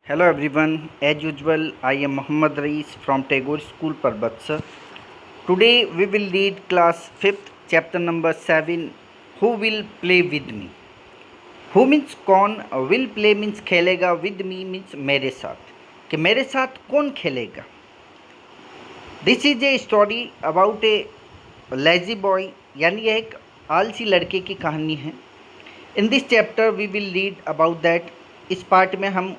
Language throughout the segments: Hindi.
Hello everyone, as usual, I am Muhammad Rais from Tagore School, Parbatsar. Today we will read class 5th, chapter number 7, Who will play with me? Who means कौन, will play means खेलेगा, with me means मेरे साथ, कि मेरे साथ कौन खेलेगा. This is a story about a lazy boy, यानी यह एक आलसी लड़के की कहानी है. In this chapter we will read about that. इस पार्ट में हम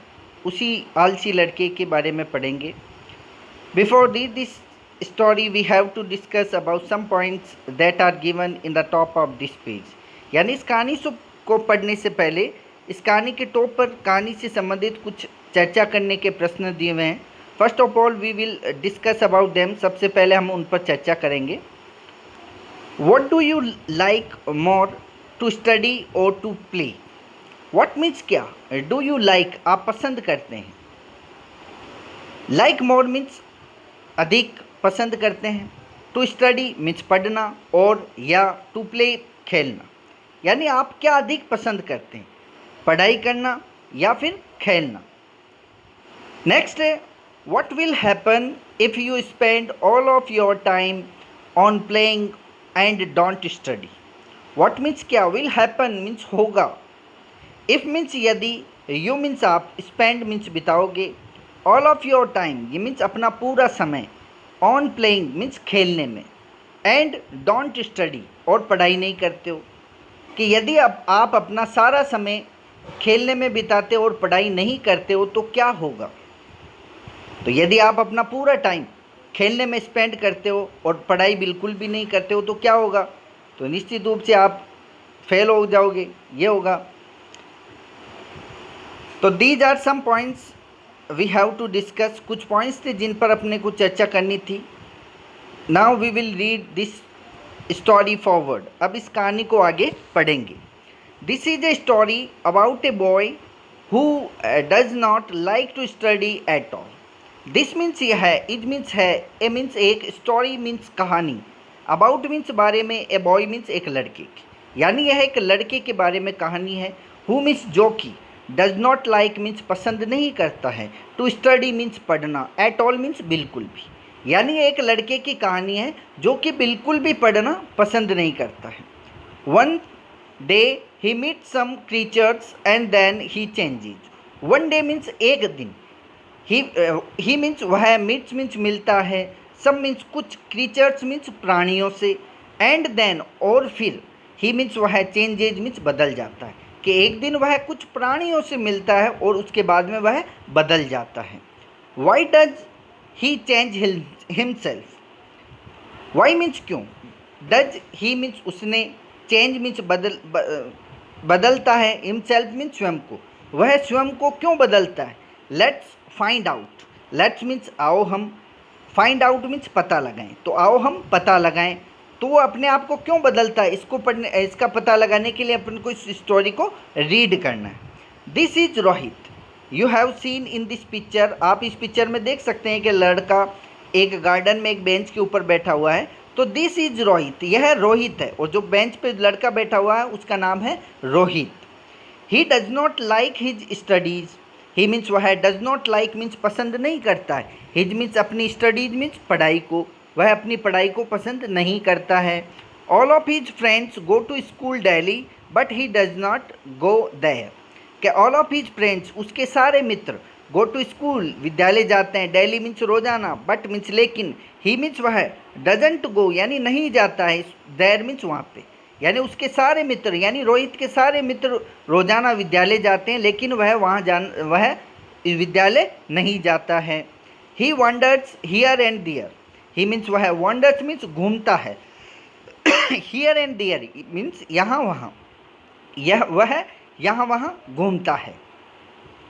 उसी आलसी लड़के के बारे में पढ़ेंगे. Before read this story we have to discuss about some points that are given in the top of this page. यानी इस कहानी को पढ़ने से पहले इस कहानी के टॉप पर कहानी से संबंधित कुछ चर्चा करने के प्रश्न दिए हुए हैं. First of all we will discuss about them. सबसे पहले हम उन पर चर्चा करेंगे. What do you like more, to study और टू प्ले? व्हाट मीन्स क्या, डू यू लाइक आप पसंद करते हैं, लाइक मोर मीन्स अधिक पसंद करते हैं, टू स्टडी मीन्स पढ़ना, और या टू प्ले खेलना. यानी आप क्या अधिक पसंद करते हैं, पढ़ाई करना या फिर खेलना. नेक्स्ट है what will happen if you spend all of your time on playing and don't study. What means क्या, विल हैपन मीन्स होगा, इफ़ मीन्स यदि, यू मीन्स आप, स्पेंड मीन्स बिताओगे, ऑल ऑफ योर टाइम ये मीन्स अपना पूरा समय, ऑन प्लेइंग मीन्स खेलने में, एंड डोंट स्टडी और पढ़ाई नहीं करते हो, कि यदि आप अपना सारा समय खेलने में बिताते हो और पढ़ाई नहीं करते हो तो क्या होगा. तो यदि आप अपना पूरा टाइम खेलने में स्पेंड करते हो और पढ़ाई बिल्कुल भी नहीं करते हो तो क्या होगा, तो निश्चित रूप से आप फेल हो जाओगे, ये होगा. तो these are some points we have to discuss. कुछ पॉइंट्स थे जिन पर अपने को चर्चा करनी थी. Now we will read this story forward. अब इस कहानी को आगे पढ़ेंगे. This is a story about a boy who does not like to study at all. This means यह है, इट मीन्स है, ए मीन्स एक, स्टोरी मीन्स कहानी, अबाउट मीन्स बारे में, ए बॉय मीन्स एक लड़के की. यानी यह एक लड़के के बारे में कहानी है. हु मीन्स जो कि, डज नॉट लाइक मीन्स पसंद नहीं करता है, टू स्टडी मीन्स पढ़ना, एट ऑल मीन्स बिल्कुल भी. यानी एक लड़के की कहानी है जो कि बिल्कुल भी पढ़ना पसंद नहीं करता है. One day he meet some creatures and then he changes. One day means एक दिन, ही मीन्स वह, मीट्स मीन्स मिलता है, सम मीन्स कुछ, क्रीचर्स मीन्स प्राणियों से, एंड देन और फिर, ही मीन्स वह, चेंजेज मीन्स बदल जाता है, कि एक दिन वह कुछ प्राणियों से मिलता है और उसके बाद में वह बदल जाता है. Why does he change himself. Why means क्यों, डज ही मीन्स उसने, चेंज मीन्स बदलता है, हिमसेल्फ मीन्स स्वयं को, वह स्वयं को क्यों बदलता है. Let's find out. Let's means आओ हम, फाइंड आउट मीन्स पता लगाएं, तो आओ हम पता लगाएं. तो वो अपने आप को क्यों बदलता है, इसको पढ़ने, इसका पता लगाने के लिए अपन को इस स्टोरी को रीड करना है. This is Rohit. You have seen in this picture. आप इस पिक्चर में देख सकते हैं कि लड़का एक गार्डन में एक बेंच के ऊपर बैठा हुआ है. तो दिस इज रोहित, यह रोहित है, और जो बेंच पे लड़का बैठा हुआ है उसका नाम है रोहित. ही does not like his studies. He means वह, डज नॉट लाइक मीन्स पसंद नहीं करता है, हिज मीन्स अपनी, स्टडीज मीन्स पढ़ाई को, वह अपनी पढ़ाई को पसंद नहीं करता है. All of his friends go to school daily but he does not go there. कि ऑल ऑफ हिज फ्रेंड्स, उसके सारे मित्र, गो टू स्कूल विद्यालय जाते हैं, डेली मीन्स रोजाना, बट मीन्स लेकिन, ही मीन्स वह, डजंट गो यानी नहीं जाता है, देयर मीन्स वहाँ पे. यानी उसके सारे मित्र, यानी रोहित के सारे मित्र रोजाना विद्यालय जाते हैं लेकिन वह विद्यालय नहीं जाता है. He wonders here and there. He means वह, वंडर्स मीन्स घूमता है, हियर एंड दियर मीन्स यहाँ वहाँ, वह यहाँ वहाँ घूमता है.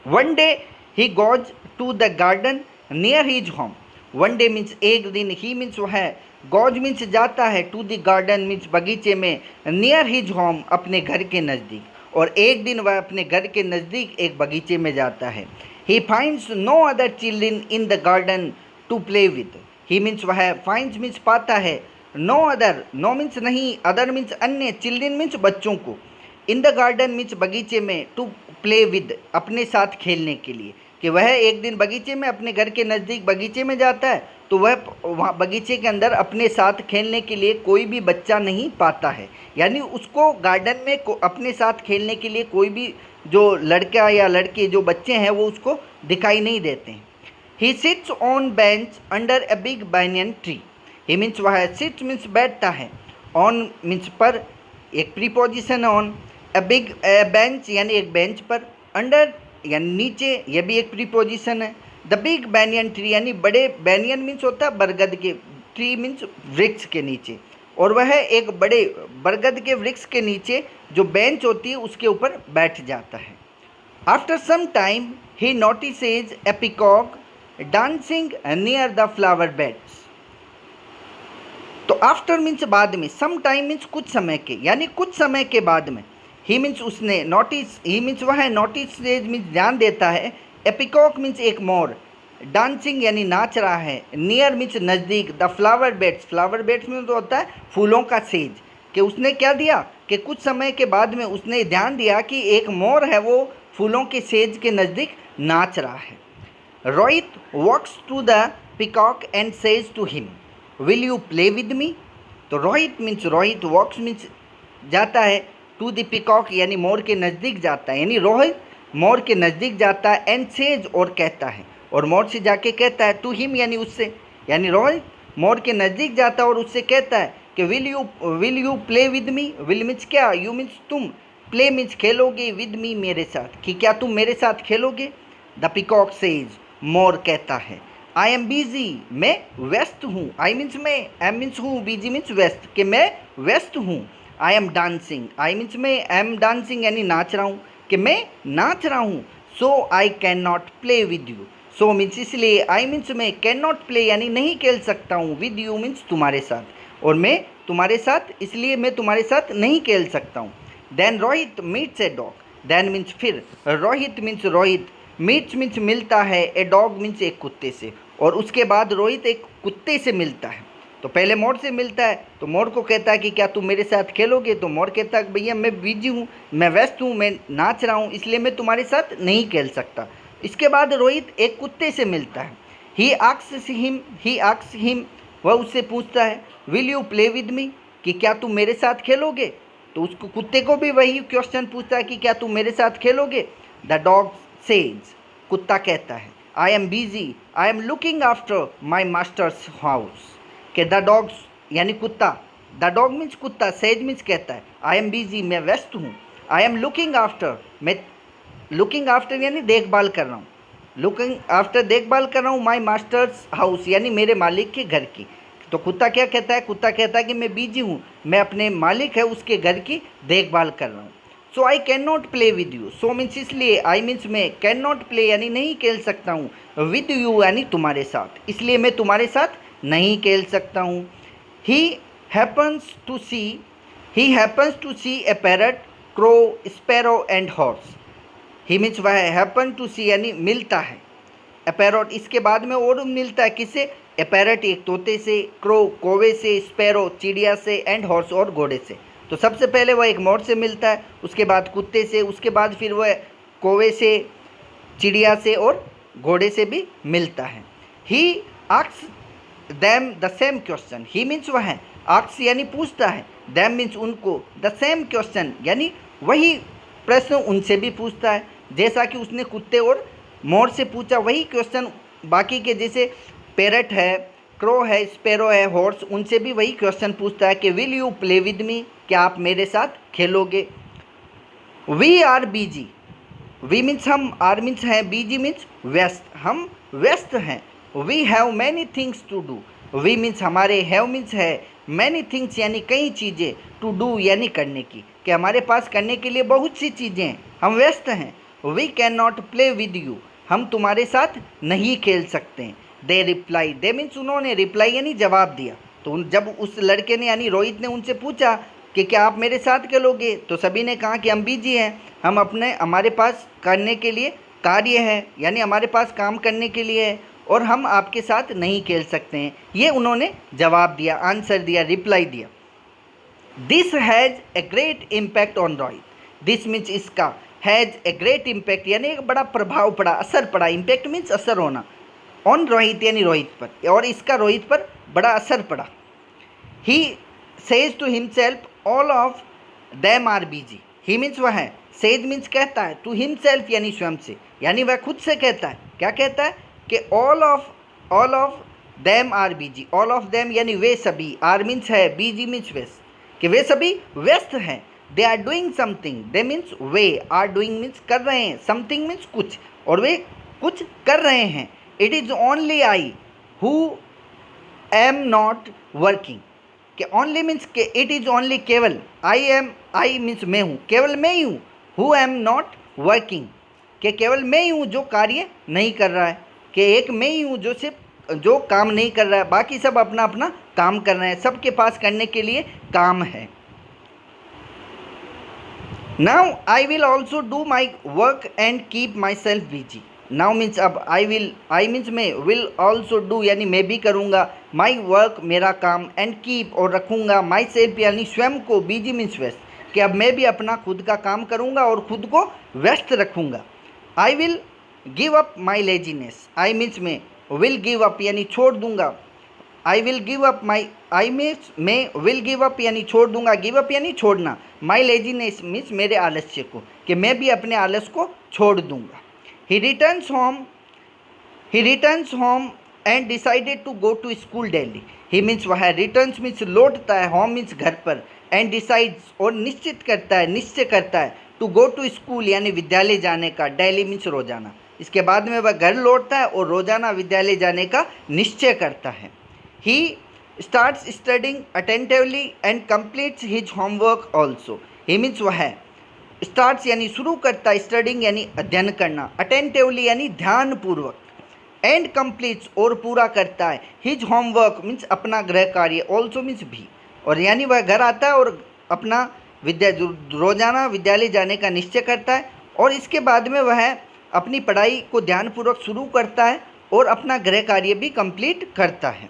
One day he goes to the garden near his home. One day means एक दिन, ही मीन्स वह, गोज मीन्स जाता है, टू द गार्डन मीन्स बगीचे में, नियर हिज होम अपने घर के नज़दीक, और एक दिन वह अपने घर के नज़दीक एक बगीचे में जाता है. He finds no other children in the garden to play with. He means वह, फाइंड्स मीन्स पाता है, नो अदर, नो मीन्स नहीं, अदर मीन्स अन्य, चिल्ड्रन मीन्स बच्चों को, इन द गार्डन मीन्स बगीचे में, टू प्ले विद अपने साथ खेलने के लिए, कि वह एक दिन बगीचे में, अपने घर के नज़दीक बगीचे में जाता है, तो वह वहाँ बगीचे के अंदर अपने साथ खेलने के लिए कोई भी बच्चा नहीं पाता है। यानी उसको गार्डन में अपने साथ खेलने के लिए कोई भी जो लड़का या लड़के जो बच्चे हैं वो उसको दिखाई नहीं देते हैं। He sits on bench under a big banyan tree. He means वह सिट्स मीन्स बैठता है, ऑन मीन्स पर, एक preposition on, a big bench यानी एक बेंच पर, अंडर यानी नीचे, यह भी एक प्रीपोजिशन है। द बिग banyan ट्री यानी बड़े, बैनियन मीन्स होता है बरगद के, ट्री मीन्स वृक्ष के नीचे, और वह एक बड़े बरगद के वृक्ष के नीचे जो बेंच होती है उसके ऊपर बैठ जाता है। After some time he notices a peacock dancing near the flower beds. तो आफ्टर मीन्स बाद में, सम टाइम मीन्स कुछ समय के, यानी कुछ समय के बाद में, ही मीन्स उसने, नोटिस, ही मीन्स वह नोटिस मीन्स ध्यान देता है, ए पीकॉक मीन्स एक मोर, डांसिंग यानी नाच रहा है, नियर मीन्स नज़दीक, the flower beds, flower beds में तो होता है फूलों का सेज, कि उसने क्या दिया कि कुछ समय के बाद में उसने ध्यान दिया कि एक मोर है वो फूलों के सेज के नज़दीक नाच रहा है। Rohit walks to the peacock and says to him, will you play with me. तो Rohit means, Rohit walks means जाता है, टू द पीकॉक यानी मोर के नज़दीक जाता है, यानी रोहित मोर के नज़दीक जाता है, एंड सेज और कहता है, और मोर से जाके कहता है, टू हिम यानी उससे, यानी रोहित मोर के नज़दीक जाता है और उससे कहता है कि will you play with me. Will means क्या, यू मीन्स तुम, प्ले मीन्स खेलोगे, विद मी मेरे साथ, कि क्या तुम मेरे साथ खेलोगे। द पीकॉक सेज, मोर कहता है, आई एम बिजी, मैं व्यस्त हूँ, आई मीन्स मैं, एम मीन्स हूँ, बिजी मीन्स व्यस्त, कि मैं व्यस्त हूँ। I am dancing, I means मैं, एम डांसिंग यानी नाच रहा हूँ, कि मैं नाच रहा हूँ। So I can not play with you, so means इसलिए, आई मीन्स मैं, कैन नॉट प्ले यानी नहीं खेल सकता हूँ, विद यू मीन्स तुम्हारे साथ, और मैं तुम्हारे साथ, इसलिए मैं तुम्हारे साथ नहीं खेल सकता हूँ। Then Rohit meets a dog, then means फिर, Rohit means Rohit, meets means मिलता है, ए डॉग मीन्स एक कुत्ते से, और उसके बाद रोहित एक कुत्ते से मिलता है। तो पहले मोर से मिलता है, तो मोर को कहता है कि क्या तुम मेरे साथ खेलोगे, तो मोर कहता है भैया मैं बिजी हूँ, मैं व्यस्त हूँ, मैं नाच रहा हूँ, इसलिए मैं तुम्हारे साथ नहीं खेल सकता। इसके बाद रोहित एक कुत्ते से मिलता है, ही आक्स हिम, वह उससे पूछता है, विल यू प्ले विद मी, कि क्या तुम मेरे साथ खेलोगे। तो उसको, कुत्ते को भी वही क्वेश्चन पूछता है कि क्या तुम मेरे साथ खेलोगे। द डॉग सेज, कुत्ता कहता है, I am busy, I am looking after my masters house, कि द डॉग्स यानी कुत्ता, द डॉग मीन्स कुत्ता, सेज मीन्स कहता है, आई एम बिजी मैं व्यस्त हूँ, आई एम लुकिंग आफ्टर, मैं लुकिंग आफ्टर यानी देखभाल कर रहा हूँ, लुकिंग आफ्टर देखभाल कर रहा हूँ, माई मास्टर्स हाउस यानी मेरे मालिक के घर की। तो कुत्ता क्या कहता है, कुत्ता कहता है कि मैं बिजी हूँ, मैं अपने मालिक है उसके घर की देखभाल कर रहा हूँ। So I can not play with you, so means इसलिए, आई मीन्स मैं, कैन नॉट प्ले यानी नहीं खेल सकता हूँ, विद यू यानी तुम्हारे साथ, इसलिए मैं तुम्हारे साथ नहीं खेल सकता हूँ। He happens to see, he happens to see a parrot, crow, sparrow and horse. He means वह हैपन टू सी यानी मिलता है, ए पैरट इसके बाद में और मिलता है किससे, ए पैरट एक तोते से, क्रो कौवे से, स्पैरो चिड़िया से, एंड हॉर्स और घोड़े से। तो सबसे पहले वह एक मोर से मिलता है, उसके बाद कुत्ते से, उसके बाद फिर वह कौवे से, चिड़िया से और घोड़े से भी मिलता है। He asks them the same question, he means वह है, आक्स यानी पूछता है, दैम मीन्स उनको, द सेम क्वेश्चन यानी वही प्रश्न उनसे भी पूछता है, जैसा कि उसने कुत्ते और मोर से पूछा वही क्वेश्चन बाकी के, जैसे पैरट है, क्रो है, स्पैरो है, हॉर्स, उनसे भी वही क्वेश्चन पूछता है कि will you play with me, क्या आप मेरे साथ खेलोगे। We are busy, we means हम, आर मीन्स है, बिजी मीन्स व्यस्त, हम व्यस्त हैं। We have many things to do, we means हमारे, हैव मीन्स है, मैनी थिंग्स यानी कई चीज़ें, टू डू यानी करने की, कि हमारे पास करने के लिए बहुत सी चीज़ें हैं, हम व्यस्त हैं। We can not play with you, हम तुम्हारे साथ नहीं खेल सकते हैं। दे रिप्लाई, दे मीन्स उन्होंने, रिप्लाई यानी जवाब दिया। तो जब उस लड़के ने यानी रोहित ने उनसे पूछा कि क्या आप मेरे साथ खेलोगे, तो सभी ने कहा कि हम बिजी हैं, हम अपने, हमारे पास करने के लिए कार्य है, यानी हमारे पास काम करने के लिए है, और हम आपके साथ नहीं खेल सकते हैं, ये उन्होंने जवाब दिया, आंसर दिया, रिप्लाई दिया। This has a great impact on Rohit, this means इसका, हैज़ ए ग्रेट इम्पैक्ट यानी एक बड़ा प्रभाव पड़ा, असर पड़ा। इम्पैक्ट मीन्स असर होना। ऑन रोहित यानी रोहित पर, और इसका रोहित पर बड़ा असर पड़ा। He says to himself all of them are busy. He means वह है, सेज मीन्स कहता है, टू हिमसेल्फ यानी स्वयं से, यानी वह खुद से कहता है। क्या कहता है कि all of them are busy. All of them यानी वे सभी, आर मीन्स है, बिजी मीन्स व्यस्त, कि वे सभी व्यस्त हैं। They are doing something, they means वे, आर डूइंग मीन्स कर रहे हैं, समथिंग मीन्स कुछ, और वे कुछ कर रहे हैं। It is only I who am not working, कि ओनली मीन्स के इट इज़ ओनली केवल, आई मीन्स मैं हूँ, केवल मैं ही हूँ, हु एम नॉट वर्किंग, कि केवल मैं ही हूँ जो कार्य नहीं कर रहा है, कि एक मैं ही हूँ जो सिर्फ जो काम नहीं कर रहा है, बाकी सब अपना अपना काम कर रहे हैं, सबके पास करने के लिए काम है। Now I will also do my work and keep my self busy. Now means अब, आई मीन्स मैं, विल ऑल्सो डू यानी मैं भी करूँगा, माई वर्क मेरा काम, एंड कीप और रखूँगा, माई सेल्फ यानी स्वयं को, बिजी मीन्स व्यस्त, कि अब मैं भी अपना खुद का काम करूँगा और खुद को व्यस्त रखूँगा। I will give up my laziness. I means मैं, विल गिव अप यानी छोड़ दूँगा, I will give up my, I means मैं विल गिव अप यानी छोड़ दूंगा, गिव अप यानी छोड़ना, माई लेजीनेस मीन्स मेरे आलस्य को, कि मैं भी अपने आलस को छोड़ दूंगा। He returns home and decided to go to school daily. He means वह रिटर्न्स मीन्स लौटता है, होम मीन्स घर पर, एंड डिसाइड्स और निश्चित करता है, निश्चय करता है, टू गो टू स्कूल यानी विद्यालय जाने का, डेली मीन्स रोजाना। इसके बाद में वह घर लौटता है और रोजाना विद्यालय जाने का निश्चय करता है। He starts studying attentively and completes his homework also. He means वह है, starts यानी शुरू करता है, studying यानी अध्ययन करना, attentively यानी ध्यानपूर्वक, and completes और पूरा करता है, his homework means अपना गृह कार्य, also means भी, और यानी वह घर आता है और अपना रोजाना विद्यालय जाने का निश्चय करता है, और इसके बाद में वह अपनी पढ़ाई को ध्यानपूर्वक शुरू करता है और अपना गृह कार्य भी कंप्लीट करता है।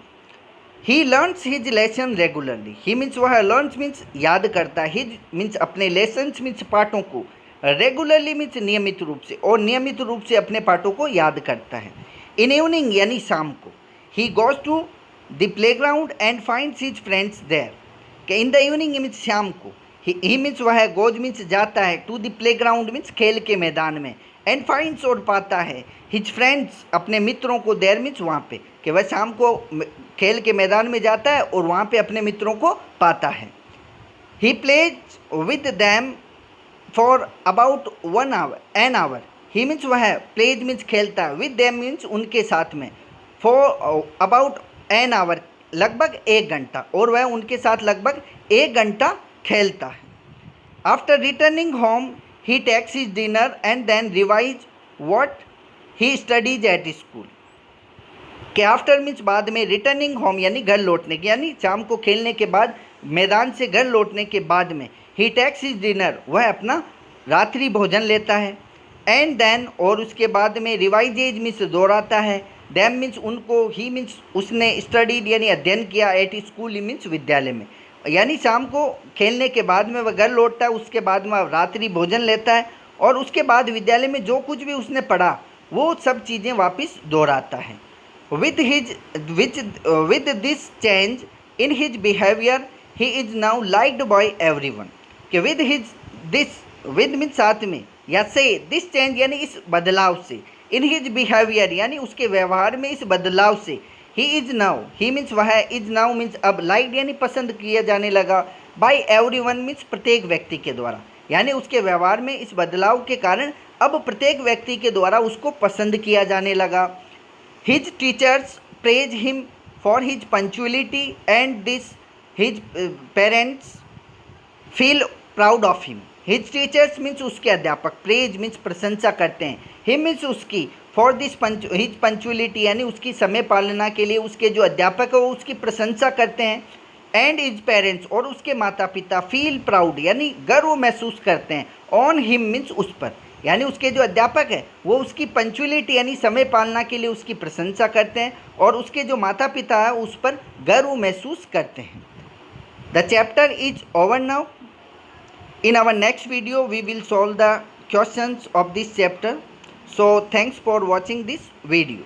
He learns his lesson regularly. He means वह लर्न्स मीन्स याद करता है, हिज मीन्स अपने लेसन्स मीन्स पाठों को, रेगुलरली मीन्स नियमित रूप से, और नियमित रूप से अपने पाठों को याद करता है। इन इवनिंग यानी शाम को, he goes to the play ground and finds his friends there, कि इन द इवनिंग मीन्स शाम को, ही मीन्स वह गोज मीन्स जाता है, to the play ground means खेल के मैदान में, एंड फाइंड्स और पाता है, हिज फ्रेंड्स अपने मित्रों को, देयर मीन्स वहाँ पे, कि वह शाम को खेल के मैदान में जाता है और वहाँ पे अपने मित्रों को पाता है। He plays with them for about an hour. He means वह प्लेज मीन्स खेलता है, विद दैम मीन्स उनके साथ में, फॉर अबाउट एन आवर लगभग 1 घंटा, और वह उनके साथ लगभग 1 घंटा खेलता है। After returning home he takes his dinner and then revise what he studies at school, कि आफ्टर मीन्स बाद में, रिटर्निंग होम यानी घर लौटने के, यानी शाम को खेलने के बाद मैदान से घर लौटने के बाद में, ही टेक्स हिज डिनर वह अपना रात्रि भोजन लेता है, एंड देन और उसके बाद में, रिवाइजेज मीन्स दोहराता है, दैम मीन्स उनको, ही मीन्स उसने, स्टडीड यानी अध्ययन किया, एट स्कूल मीन्स विद्यालय में, यानी शाम को खेलने के बाद में वह घर लौटता है, उसके बाद में रात्रि भोजन लेता है, और उसके बाद विद्यालय में जो कुछ भी उसने पढ़ा वो सब चीज़ें वापस दोहराता है। With this change in his behavior, he is now liked by everyone. कि with means साथ में, या से this change यानी इस बदलाव से, in his behavior यानी उसके व्यवहार में इस बदलाव से, he is now, he means वह is now means अब liked यानी पसंद किया जाने लगा, by everyone means प्रत्येक व्यक्ति के द्वारा, यानी उसके व्यवहार में इस बदलाव के कारण अब प्रत्येक व्यक्ति के द्वारा उसको पसंद किया जाने लगा। His teachers praise him for his punctuality and his parents feel proud of him. His teachers means उसके अध्यापक, praise means प्रशंसा करते हैं, him means उसकी, for his punctuality यानी उसकी समय पालना के लिए उसके जो अध्यापक है वो उसकी प्रशंसा करते हैं, and his parents और उसके माता पिता feel proud यानी गर्व महसूस करते हैं, on him means उस पर, यानी उसके जो अध्यापक है वो उसकी पंक्चुअलिटी यानी समय पालना के लिए उसकी प्रशंसा करते हैं, और उसके जो माता पिता है उस पर गर्व महसूस करते हैं। The chapter is over now. In our next video we will solve the questions of this chapter. So thanks for watching this video.